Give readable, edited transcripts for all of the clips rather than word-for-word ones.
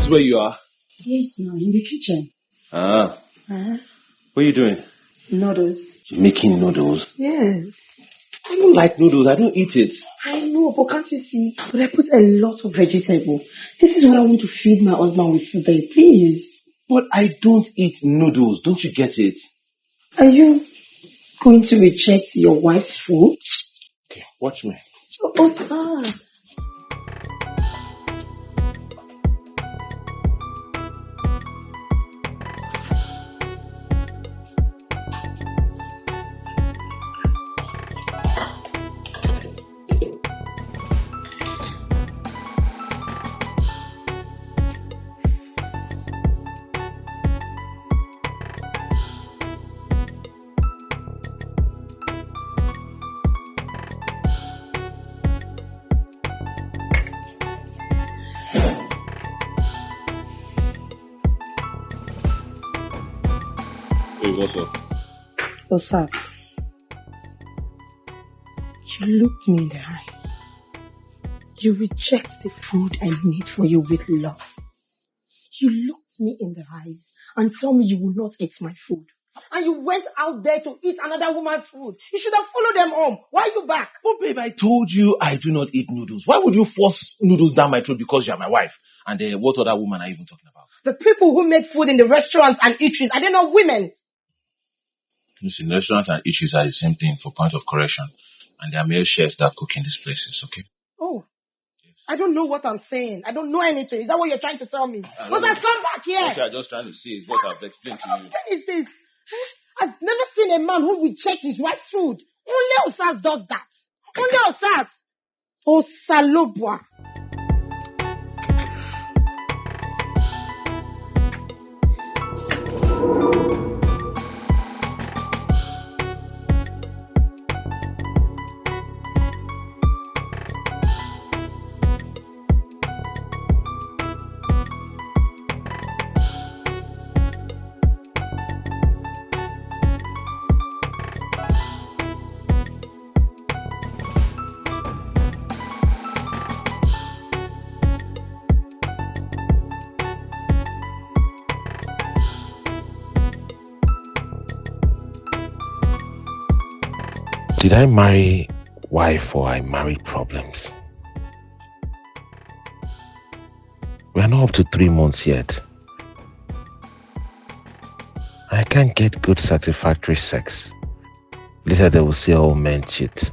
this where you are? Yes, no, in the kitchen. Ah. What are you doing? Noodles. You're making noodles? Yes. I don't like noodles. I don't eat it. I know, but can't you see? But I put a lot of vegetable. This is what I want to feed my husband with today, please. But I don't eat noodles. Don't you get it? Are you going to reject your wife's food? Okay, watch me. Oh. What's up? What's up? You looked me in the eyes. You reject the food I made for you with love. You looked me in the eyes and told me you will not eat my food. And you went out there to eat another woman's food. You should have followed them home. Why are you back? Oh, babe, I told you I do not eat noodles. Why would you force noodles down my throat because you're my wife? And what other woman are you even talking about? The people who make food in the restaurants and eateries, are they not women? Listen, restaurants and eateries are the same thing for point of correction. And there are male chefs that cook in these places, okay? Oh. Yes. I don't know what I'm saying. I don't know anything. Is that what you're trying to tell me? Because I've come back here. What you're just trying to say is what I've explained to you. What is this? I've never seen a man who rejects his wife's food. Only Osas does that. Only Osas. Osalobwa. Did I marry wife or I married problems? We're not up to 3 months yet. I can't get good satisfactory sex. Later they will say all men cheat.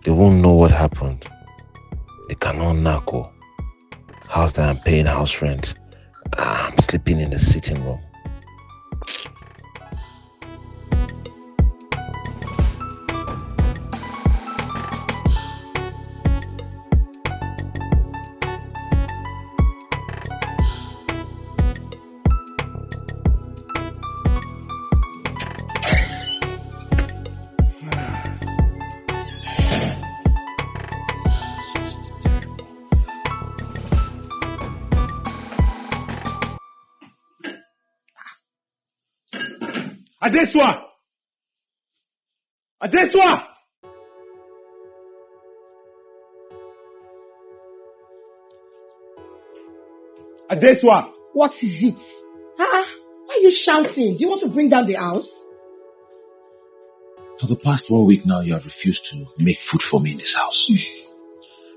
They won't know what happened. They cannot knack. House that I'm paying house rent. I'm sleeping in the sitting room. Adeswa! Adeswa! Adeswa! What is it? Why are you shouting? Do you want to bring down the house? For the past 1 week now, you have refused to make food for me in this house.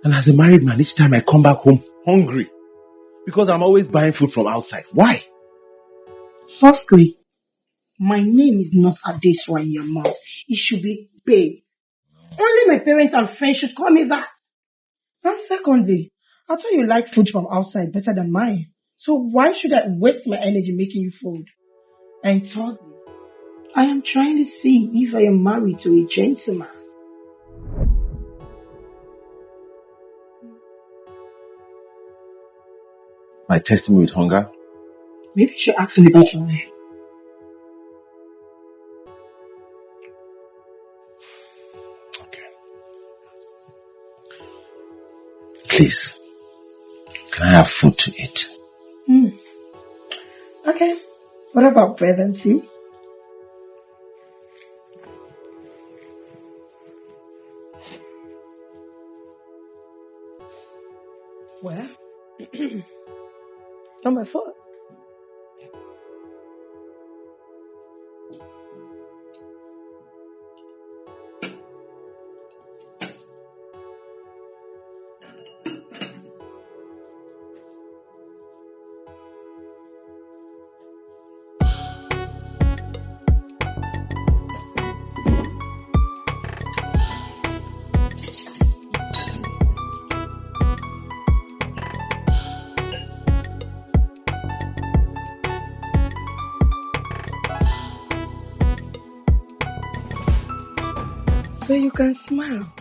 And as a married man, each time I come back home hungry, because I'm always buying food from outside. Why? Firstly, my name is not Adeswa in your mouth. It should be Babe. Only my parents and friends should call me that. And secondly, I thought you like food from outside better than mine. So why should I waste my energy making you food? And thirdly, I am trying to see if I am married to a gentleman. My testing me with hunger? Maybe you should ask him about your name. Please, can I have food to eat? Okay. What about bread and tea? Well, fault. So you can smile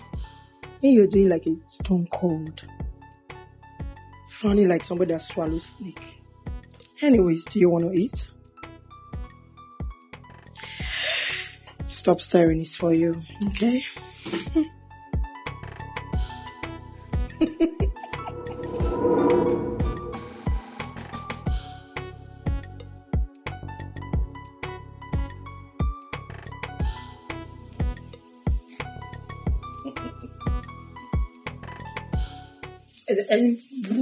when you're doing like a stone cold, frowning like somebody that swallows snake. Anyways, do you want to eat? Stop staring, it's for you, okay? And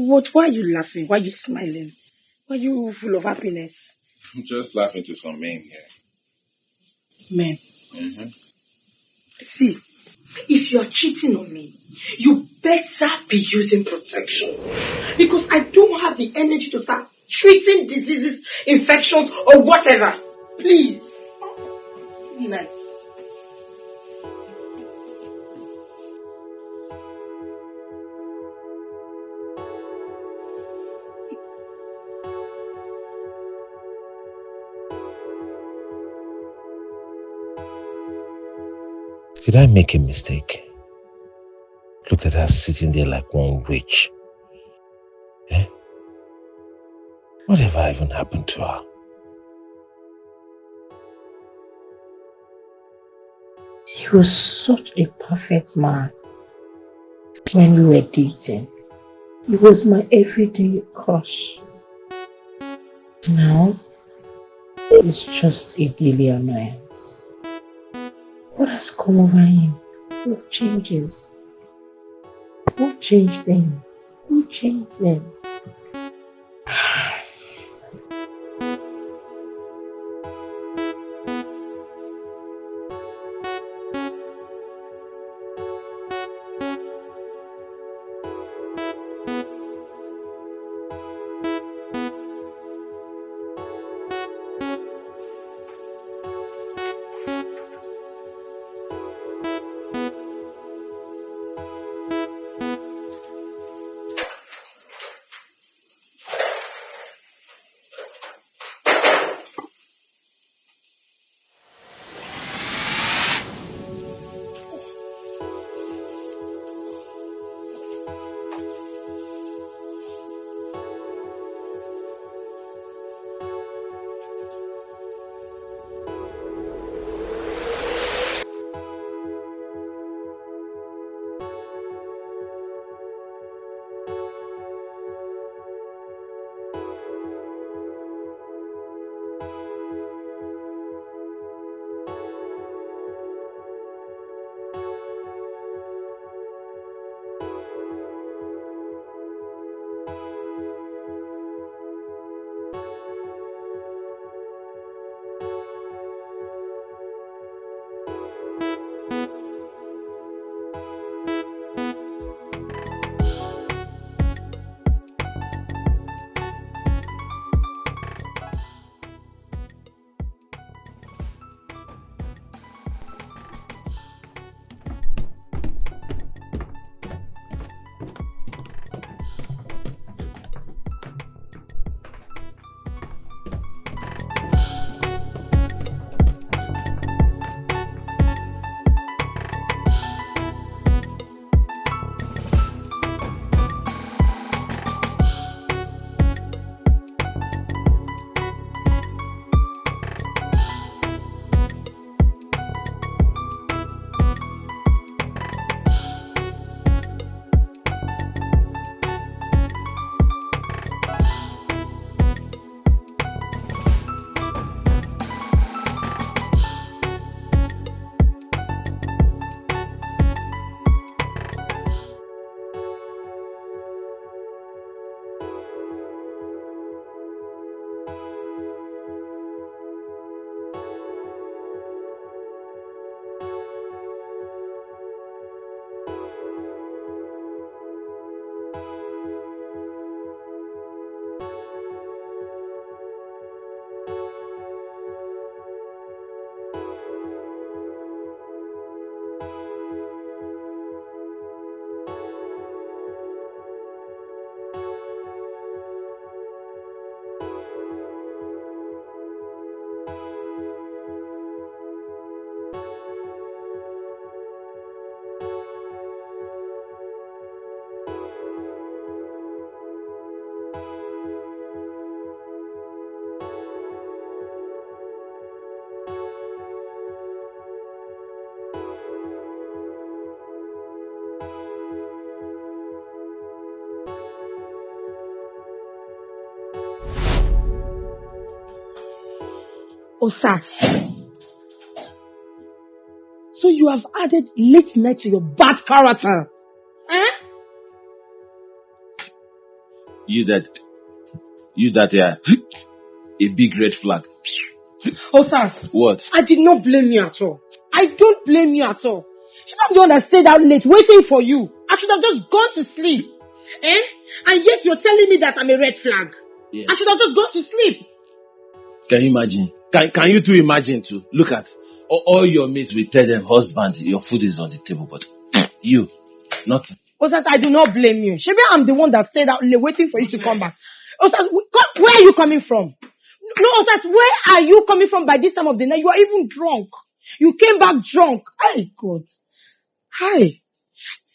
what? Why are you laughing? Why are you smiling? Why are you full of happiness? I'm just laughing to some men here. Men. Mm-hmm. See, if you're cheating on me, you better be using protection. Because I don't have the energy to start treating diseases, infections, or whatever. Please. Nice. Did I make a mistake? Look at her sitting there like one witch. Eh? Whatever even happened to her? He was such a perfect man when we were dating. He was my everyday crush. Now, it's just a daily annoyance. What has come over him? What changes? What changed him? Who changed him? Osas. So you have added late night to your bad character. Eh? You that are a big red flag. Osas. What? I did not blame you at all. I don't blame you at all. Should I'm the one that stayed out late waiting for you. I should have just gone to sleep. Eh? And yet you're telling me that I'm a red flag. Yeah. I should have just gone to sleep. Can you imagine? Can you two imagine too? Look at all your mates will tell them, husband, your food is on the table, but you, nothing. Osas, I do not blame you. Maybe I'm the one that stayed out late waiting for you to come back. Osas, where are you coming from? No, Osas, where are you coming from by this time of the night? You are even drunk. You came back drunk. Hey, God. Hi.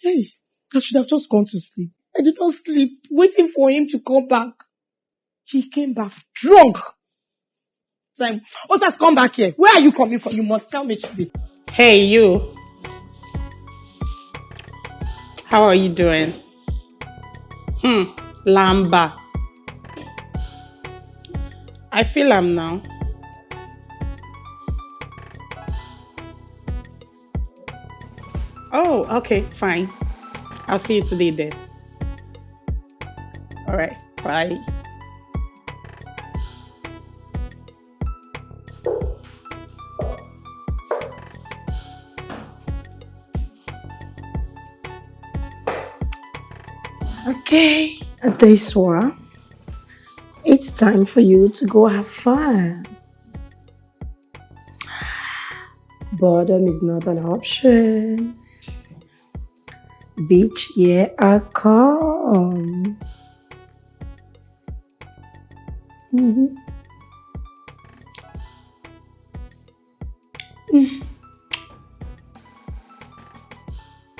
Hey, I should have just gone to sleep. I did not sleep, waiting for him to come back. He came back drunk. Osas, come back here. Where are you coming from? You must tell me today. Hey, you. How are you doing? Lamba. I feel I'm now. Oh, okay, fine. I'll see you today then. All right, bye. Okay, this one. It's time for you to go have fun. Boredom is not an option. Beach, yeah, I come.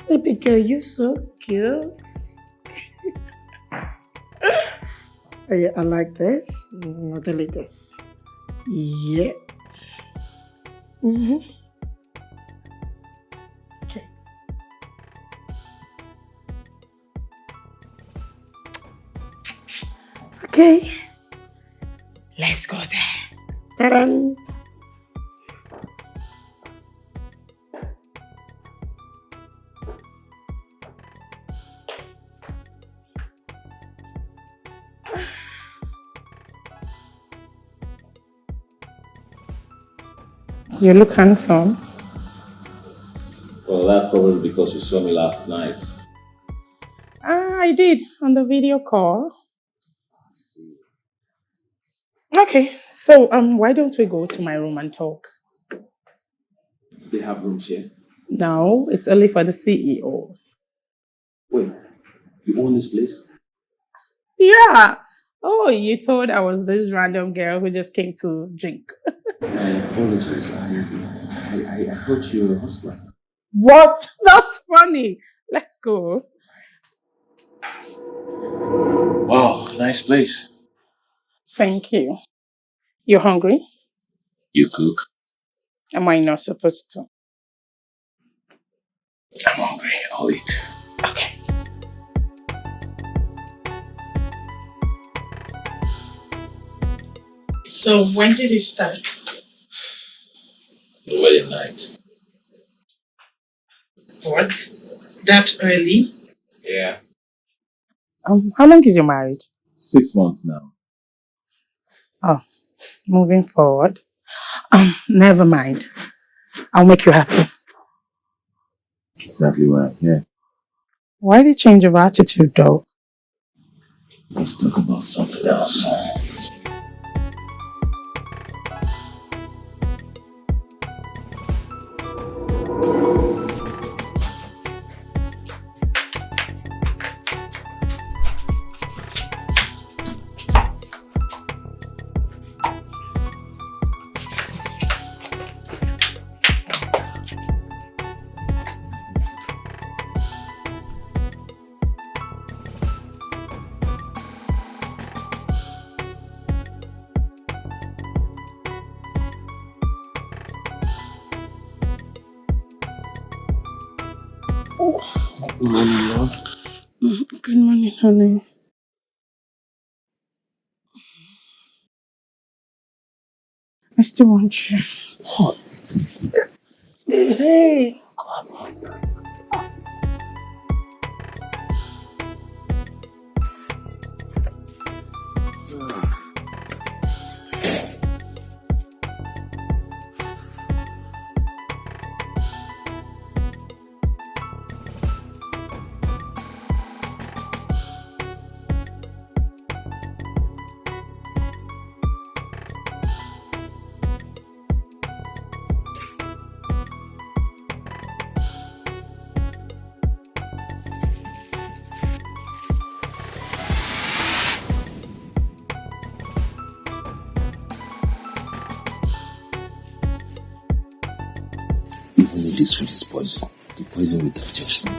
Baby girl, you're so cute. Oh, yeah, I like this. I'll delete this. Yeah. Okay. Okay. Let's go there. Ta-da! You look handsome. Well, that's probably because you saw me last night. I did on the video call. Okay, so why don't we go to my room and talk? They have rooms here. No, it's only for the CEO. Wait, you own this place? Yeah. Oh, you thought I was this random girl who just came to drink. I apologize. I thought you were a hustler. What? That's funny. Let's go. Wow, nice place. Thank you. You hungry? You cook? Am I not supposed to? I'm hungry. I'll eat. Okay. So when did it start? The wedding night. What? That early? Yeah. How long is your marriage? 6 months now. Oh, moving forward. Never mind. I'll make you happy. Exactly right. Yeah. Why the change of attitude though? Let's talk about something else. Good morning, love. Good morning, honey. still want you. Hey. Even if this food is poison, the poison will digest me.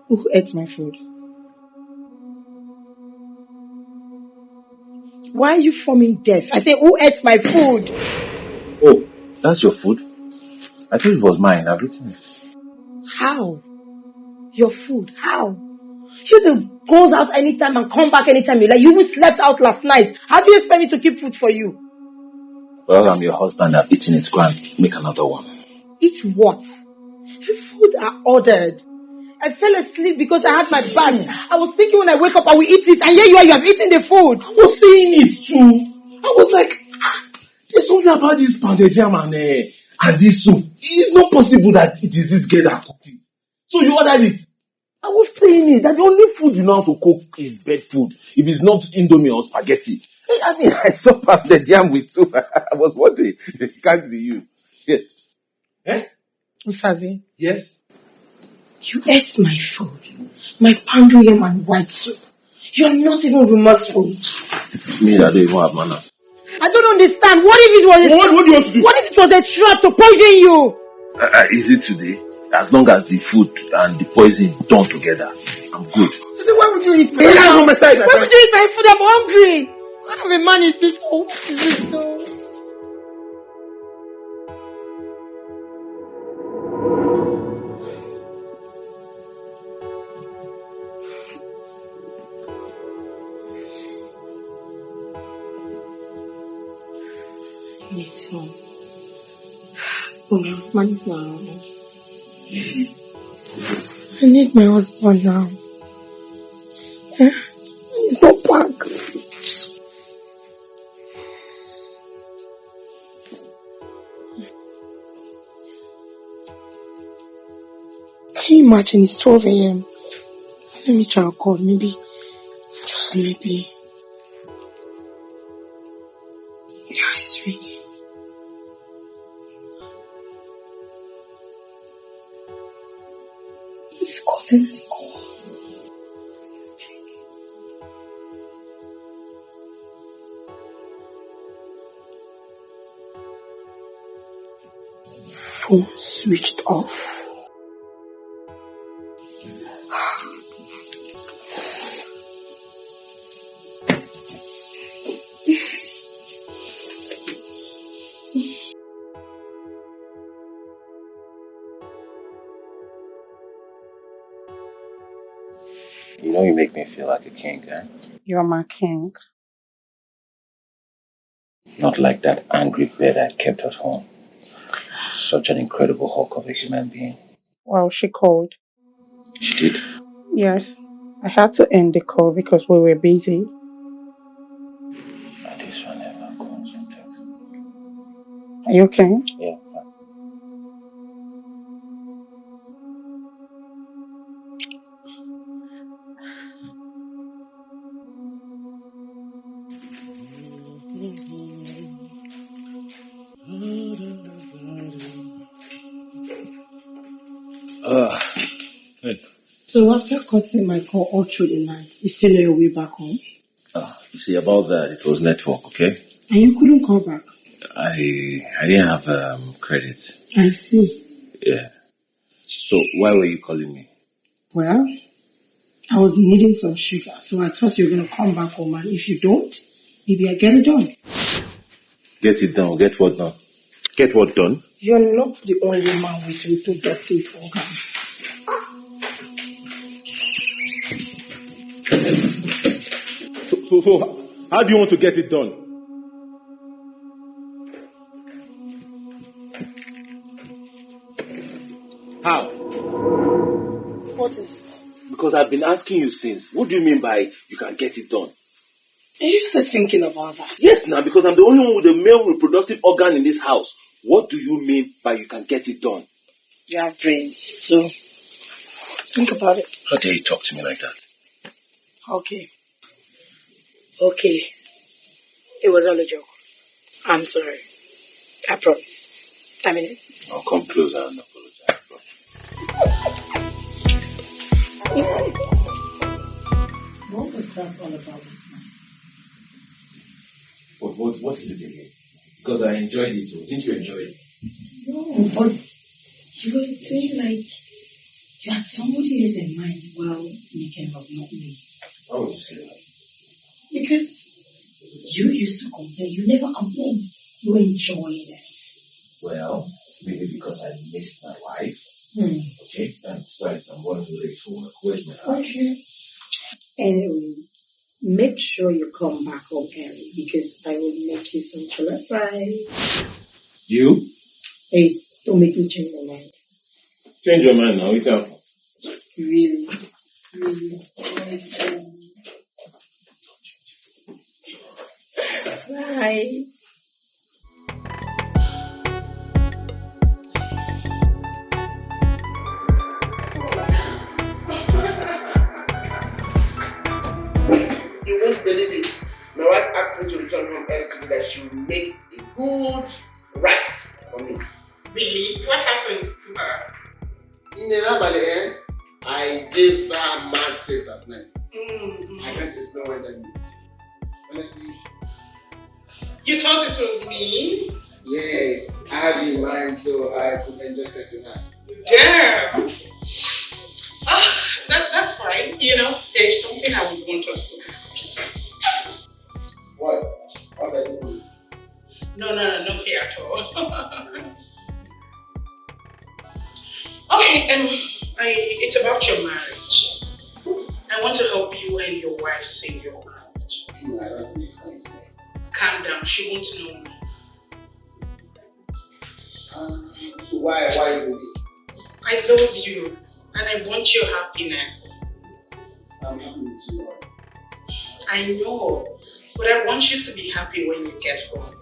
Who ate my food? Why are you forming deaf? I say, who ate my food? Oh, that's your food? I thought it was mine. I've eaten it. How? Your food? How? You just goes out anytime and come back anytime you like. You even slept out last night. How do you expect me to keep food for you? Well, I'm your husband. I've eaten it. Go and make another one. Eat what? Your food are ordered. I fell asleep because I had my bath. I was thinking when I wake up I will eat it, and here you are, you have eaten the food. I was saying it too. I was like, there's something about this pounded jam and this soup. It's not possible that it is this girl that cooked it. So you ordered it. I was saying it, that the only food you know how to cook is bed food. If it's not indomie or spaghetti. I mean, I saw pounded jam with soup. I was wondering, it can't be you. Yes. Eh? Usazi, Yes. you ate my food. My pounded yam and white soup. You're not even remorseful. Me, I don't even have manners. I don't understand. What if it was a What do you want to do? What if it was a trap to poison you? Is it today? As long as the food and the poison done together, I'm good. So why would you eat my Hey, food? I'm on my side, Why would you eat my food? I'm hungry. What kind of a man is this? Oh, what is this now? Yes, son. Oh, my husband is not around. I need my husband now. He's not back. Can you imagine? It's 12 a.m. Let me try and call. Maybe, just maybe. Yeah, it's ringing. He's calling the call. Phone switched off. You know you make me feel like a king, eh? You're my king. Not like that angry bear I kept at home. Such an incredible hulk of a human being. Well, she called. She did. Yes. I had to end the call because we were busy. And this one never calls or text. Are you okay? Yeah, fine. So after cutting my call all through the night, you still on your way back home? You See, about that, it was network, okay? And you couldn't call back? I didn't have credit. I see. Yeah. So why were you calling me? Well, I was needing some sugar, so I thought you were going to come back home, and if you don't, maybe I get it done. Get it done. Get what done? Get what done? You're not the only man with reproductive organ. So how do you want to get it done? How? What is it? Because I've been asking you since. What do you mean by you can get it done? Are you still thinking about that? Yes, now, because I'm the only one with a male reproductive organ in this house. What do you mean by you can get it done? You have brains, so think about it. How dare you talk to me like that? Okay. Okay. It was all a joke. I'm sorry. I promise. I mean it. I'll come closer and apologize. What was that all about? What is it again? Because I enjoyed it too. Didn't you enjoy it? No, but you were doing like you had somebody else in mind while making love, not me. How would you say that? Because you used to complain. You never complained. You enjoyed it. Well, maybe because I missed my wife. Okay? And besides, I'm going to late for work. Where's my house? Okay. Anyway, make sure you come back home early because I will make you some chocolate fries. You? Hey, don't make me change my mind. Change your mind now. It's out. Really? Really? Bye. You won't believe it. My wife asked me to return home early today that she will make a good rice for me. Really? What happened to her? I gave her mad sex last night. I can't explain what I did. Honestly. You thought it was me? Yes, I have in mind so I could enjoy sex with her. Damn! That's fine. You know, there's something I would want us to discuss. What? What does it mean? No fear at all. Okay, it's about your marriage. I want to help you and your wife save your marriage. I don't think it's time to me. Calm down, she won't know me. So why you do this? I love you and I want your happiness. I'm happy with you. I know, but I want you to be happy when you get home.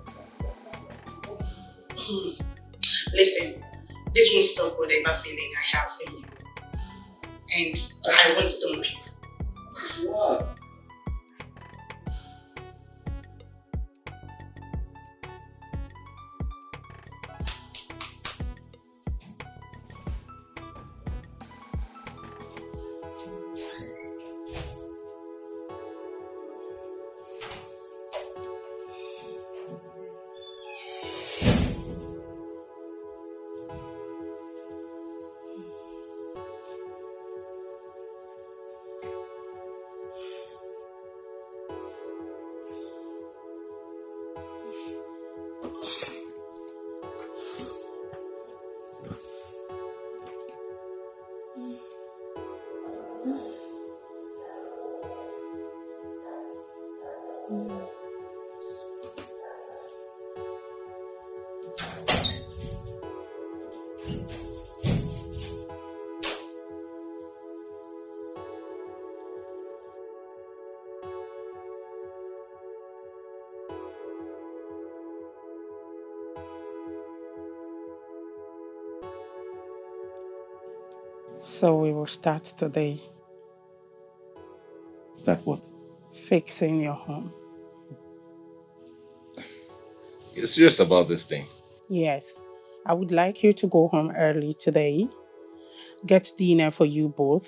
Listen, this won't stop whatever feeling I have for you. And I won't dump you. What? So we will start today. Start what? Fixing your home. You're serious about this thing? Yes, I would like you to go home early today. Get dinner for you both.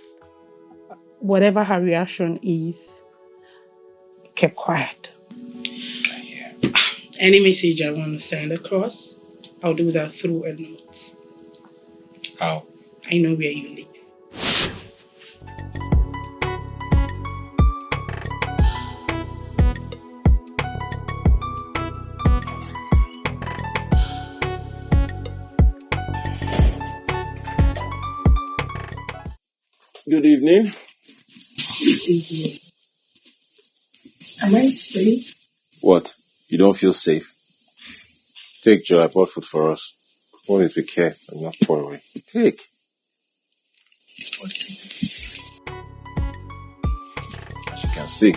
Whatever her reaction is, kept quiet. Any message I want to send across, I'll do that through a note. How? I know where you live. Good evening. Am I safe? What? You don't feel safe? Take, Joe. I bought food for us. Hold it with care and not pour away. Take. As you can see.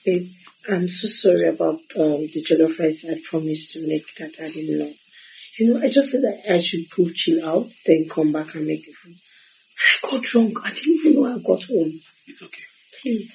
Babe, I'm so sorry about the jollof rice I promised to make that I didn't know. You know, I just said that I should go chill out, then come back and make the food. I got drunk. I didn't even know I got home. It's okay. Please.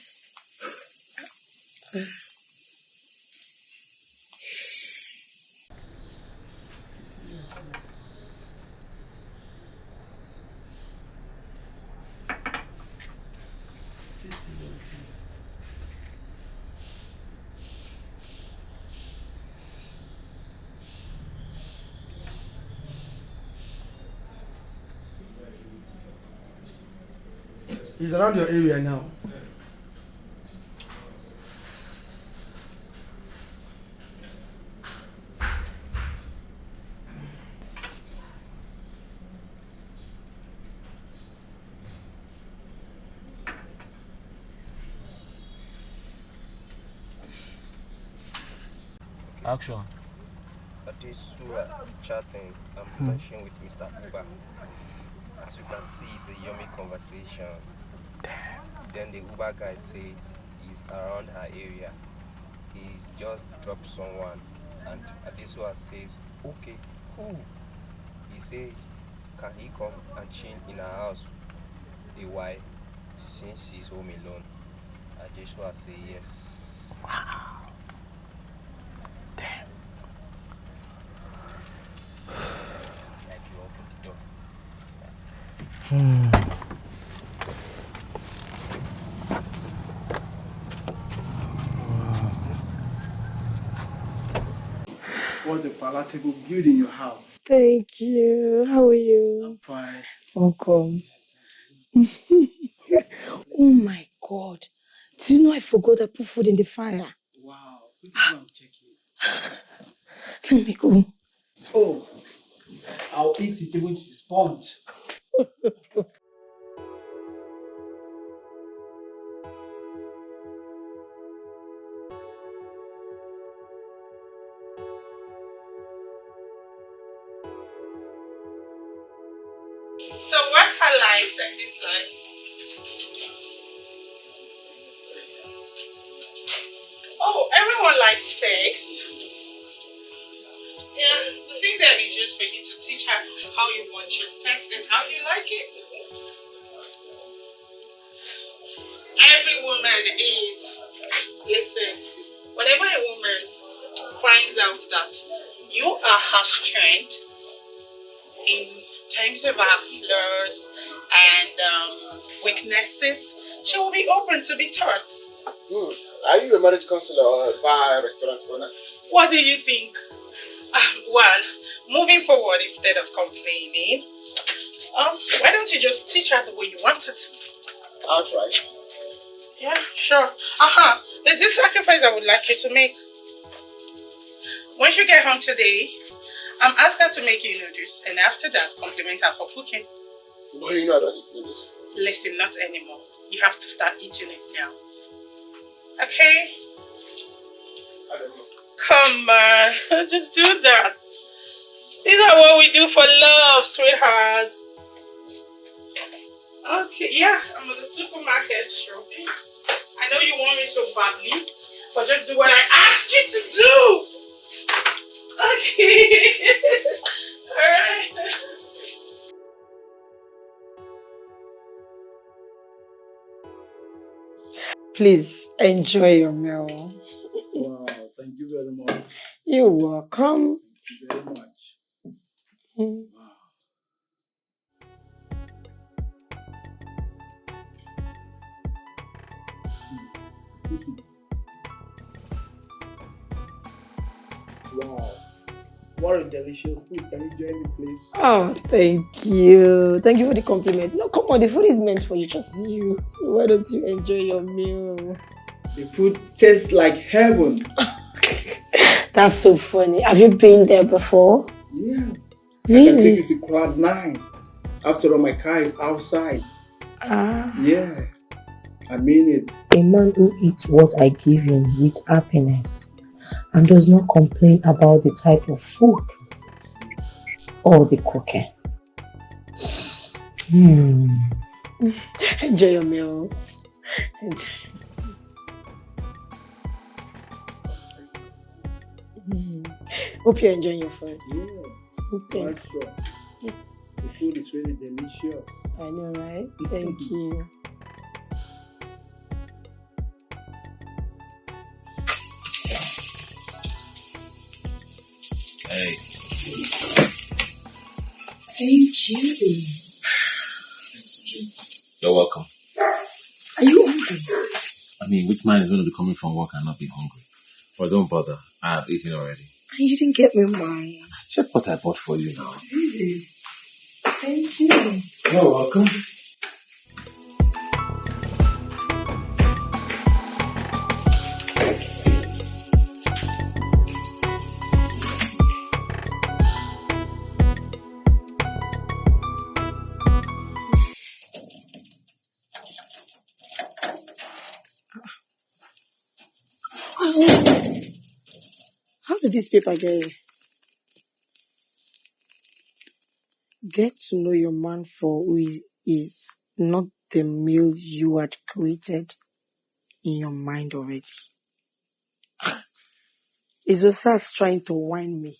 He's around your area now. Action. This chatting and mentioning with Mr. Ibeh. As you can see, it's a yummy conversation. Then the Uber guy says he's around her area. He's just dropped someone, and Adesua says, okay, cool. He says, can he come and chill in her house a while since she's home alone? Adesua says yes. Wow. Damn. Like you open the door. What a palatable building you have. Thank you. How are you? I'm fine. Welcome. Oh my God. Do you know I forgot I put food in the fire? Wow. Look at I'm checking. Let me go. Oh, I'll eat it even to the sponge. So what's her likes and dislikes? Oh, everyone likes sex. Yeah, the thing there is just for you to teach her how you want your sex and how you like it. Every woman listen, whenever a woman finds out that you are her strength in terms of her flaws and weaknesses, she will be open to be taught. Are you a marriage counselor or a bar restaurant owner? What do you think? Well, moving forward instead of complaining, why don't you just teach her the way you want it? I'll try. Yeah, sure. There's this sacrifice I would like you to make. Once you get home today, ask her to make you noodles, and after that, compliment her for cooking. Why you know I don't eat noodles? Listen, not anymore. You have to start eating it now. Okay? I don't know. Come on, just do that. These are what we do for love, sweetheart. Okay, yeah, I'm at the supermarket shopping. I know you want me so badly, but just do what I asked you to do. Okay. Alright. Please enjoy your meal. Wow, thank you very much. You're welcome. Thank you very much. Mm. Wow. What a delicious food. Can you join me, please? Oh, thank you. Thank you for the compliment. No, come on, the food is meant for you, just you. So why don't you enjoy your meal? The food tastes like heaven. That's so funny. Have you been there before? Yeah. Really? I can take you to Cloud 9. After all, my car is outside. Yeah. I mean it. A man who eats what I give him with happiness and does not complain about the type of food or the cooking. Enjoy your meal. Enjoy. Hope you're enjoying your food. Yeah. Thank Quite sure. The food is really delicious. I know, right? Thank you. Hey. Hey, Judy. You're welcome. Are you hungry? I mean, which man is going to be coming from work and not be hungry? But don't bother. I have eaten already. You didn't get me mine. Check what I bought for you now. Really? Thank you. You're welcome. How did this paper get here? Get to know your man for who he is, not the meal you had created in your mind already. Is Osas trying to whine me?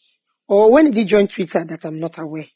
Or when did he join Twitter that I'm not aware?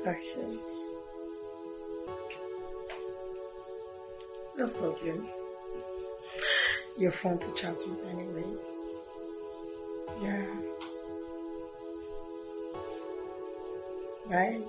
Okay. No problem. You're fun to chat with anyway. Yeah. Right?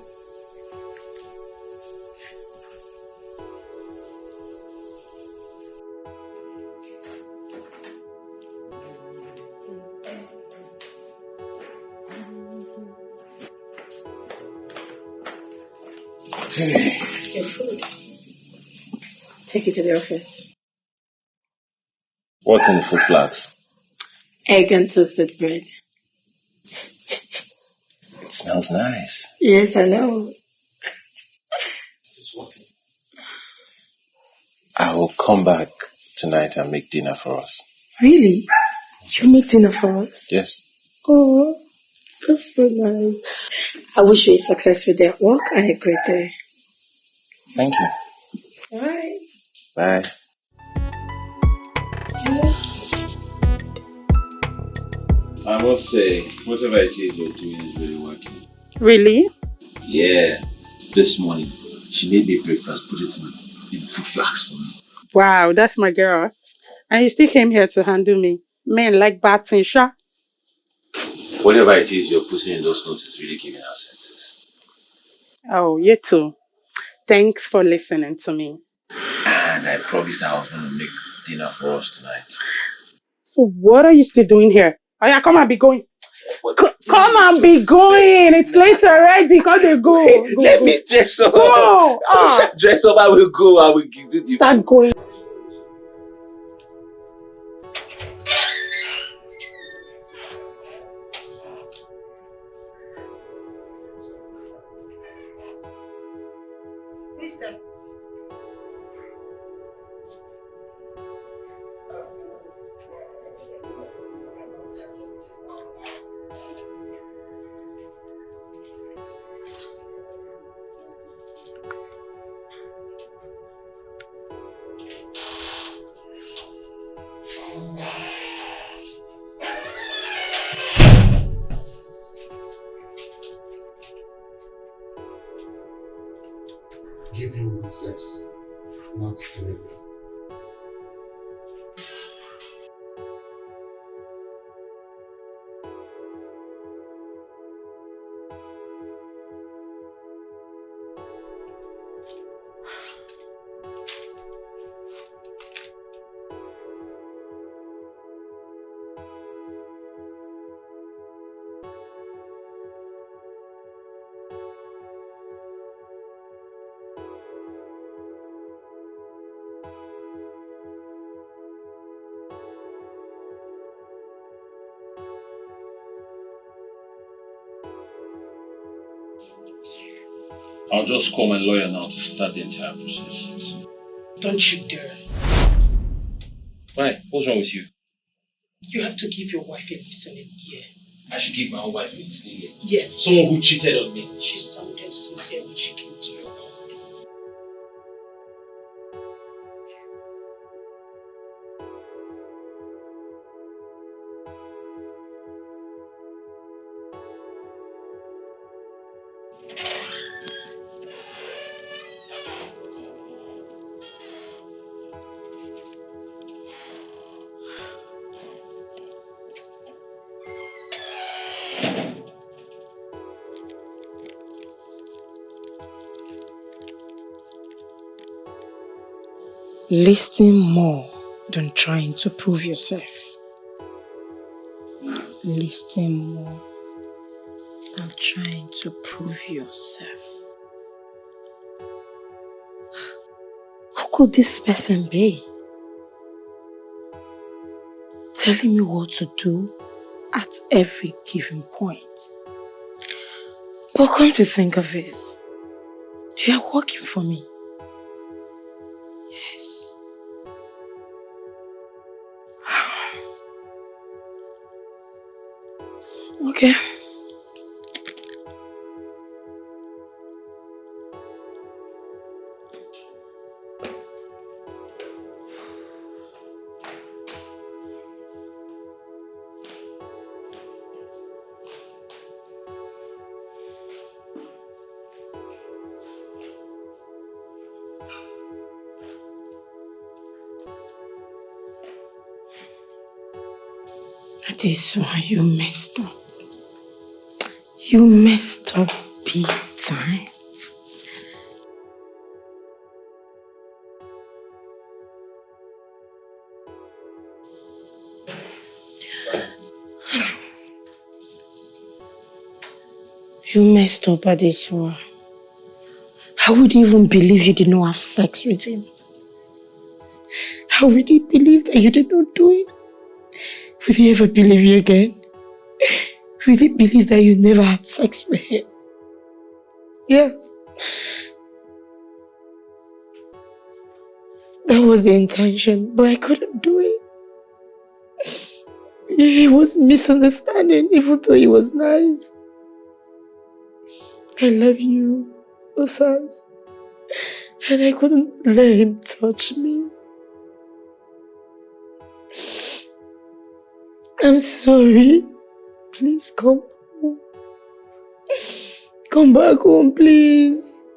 Your food. Take it to the office. What's in the food flags? Egg and toasted bread. It smells nice. Yes, I know. I will come back tonight and make dinner for us. Really? You make dinner for us? Yes. Oh, that's so nice. I wish you a successful day at work and a great day. Thank you. Alright. Bye. Yes. I must say, whatever it is you're doing is really working. Really? Yeah. This morning, she made me breakfast, put it in food flask for me. Wow, that's my girl. And you still came here to handle me. Men like bats in sha. Whatever it is you're putting in those notes is really giving her senses. Oh, you too. Thanks for listening to me. And I promised I was going to make dinner for us tonight. So what are you still doing here? Oh yeah, come and be going. Come and be going. It's late already. Come and go. Let me dress up. Go. Dress up. I will go. I will do the Start going. Mister. Give him sex, not rape. I'll just call my lawyer now to start the entire process. Don't you dare. Why? What's wrong with you? You have to give your wife a listening ear. I should give my own wife a listening ear. Yes. Someone who cheated on me. She sounded sincere when she came to your office. Listen more than trying to prove yourself. Listen more than trying to prove yourself. Who could this person be? Telling me what to do at every given point. But come to think of it, they are working for me. Yes. Okay. That is why you messed up. You messed up big time. You messed up, Adesua. I wouldn't even believe you did not have sex with him. I wouldn't believe that you did not do it. Would he ever believe you again? Would he believe that you never had sex with him? Yeah. That was the intention, but I couldn't do it. He was misunderstanding, even though he was nice. I love you, Osas. And I couldn't let him touch me. I'm sorry. Please come home. Come back home, please.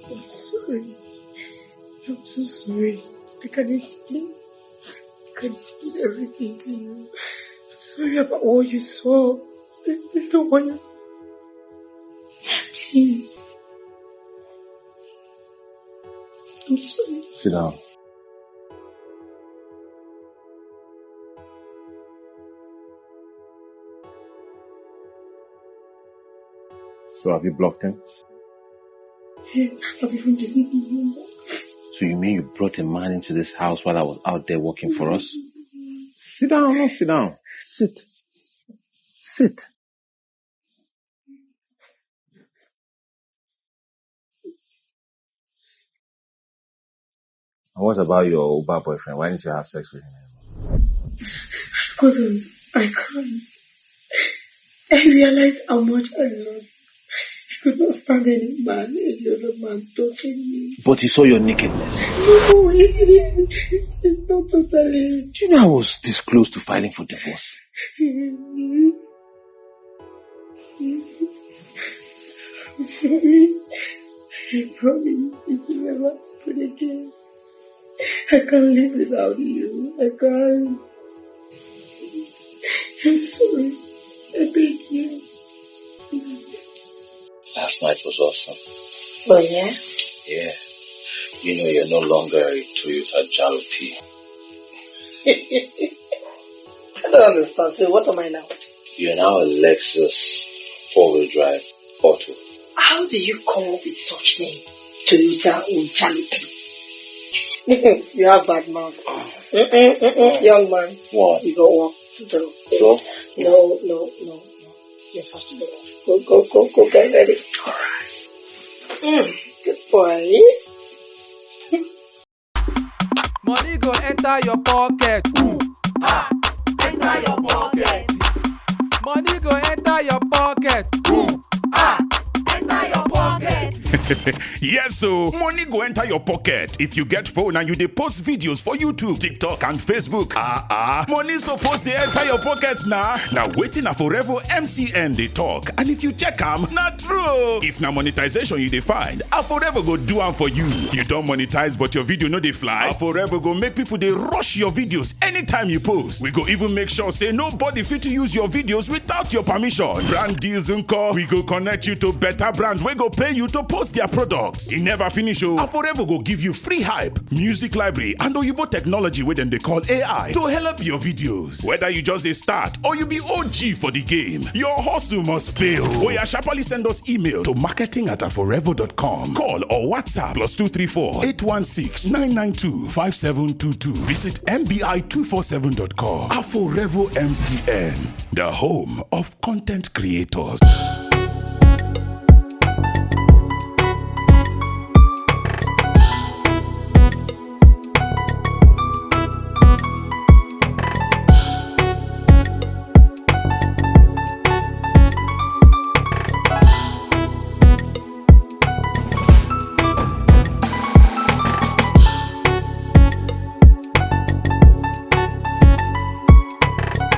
I'm sorry. I'm so sorry. I can explain. I can explain everything to you. I'm sorry about what you saw. Please don't want you. Please. I'm sorry. Sit down. So have you blocked him? Yeah, I've even given him number. So you mean you brought a man into this house while I was out there working for us? Sit down, no, sit down. Sit. Sit. And what about your Uber boyfriend? Why didn't you have sex with him anymore? Because I can't. I realized how much I love. I could not stand any man, any other man touching me. But he saw your nakedness. No, it's not totally. Do you know I was this close to filing for divorce? I'm sorry. I promise it will never happen again. I can't live without you. I can't. I'm sorry. I beg you. Last night was awesome. Oh, yeah? Yeah. You know you're no longer a Toyota Jalopy. I don't understand. So what am I now? You're now a Lexus 4-wheel drive auto. How did you come up with such name? Toyota Jalopy. You have bad mouth. Young man. What? You got work to do. So? No. You're fast to go, get ready. Alright. Good boy. Money go enter your pocket. Enter your pocket. Money go enter your pocket. Enter your pocket. Yes, so money go enter your pocket if you get phone and you dey post videos for YouTube, TikTok and Facebook. Money suppose dey enter your pocket now. Now waiting na forever MCN dey talk, and if you check am, na true. If na monetization you dey find, forever go do am for you. You don monetize but your video no dey fly, forever go make people dey rush your videos anytime you post. We go even make sure say nobody fit to use your videos without your permission. Brand deals nko, we go connect you to better brand wey go pay you to post their products. E never finish o. Forever go give you free hype, music library and oyibo technology wey dem dey call AI to help your videos. Whether you just dey start or you be OG for the game, your hustle must pay o. Oya sharply send us email to marketing@aforever.com. Call or WhatsApp +234 816 992 5722. Visit mbi247.com. Aforever MCN, the home of content creators.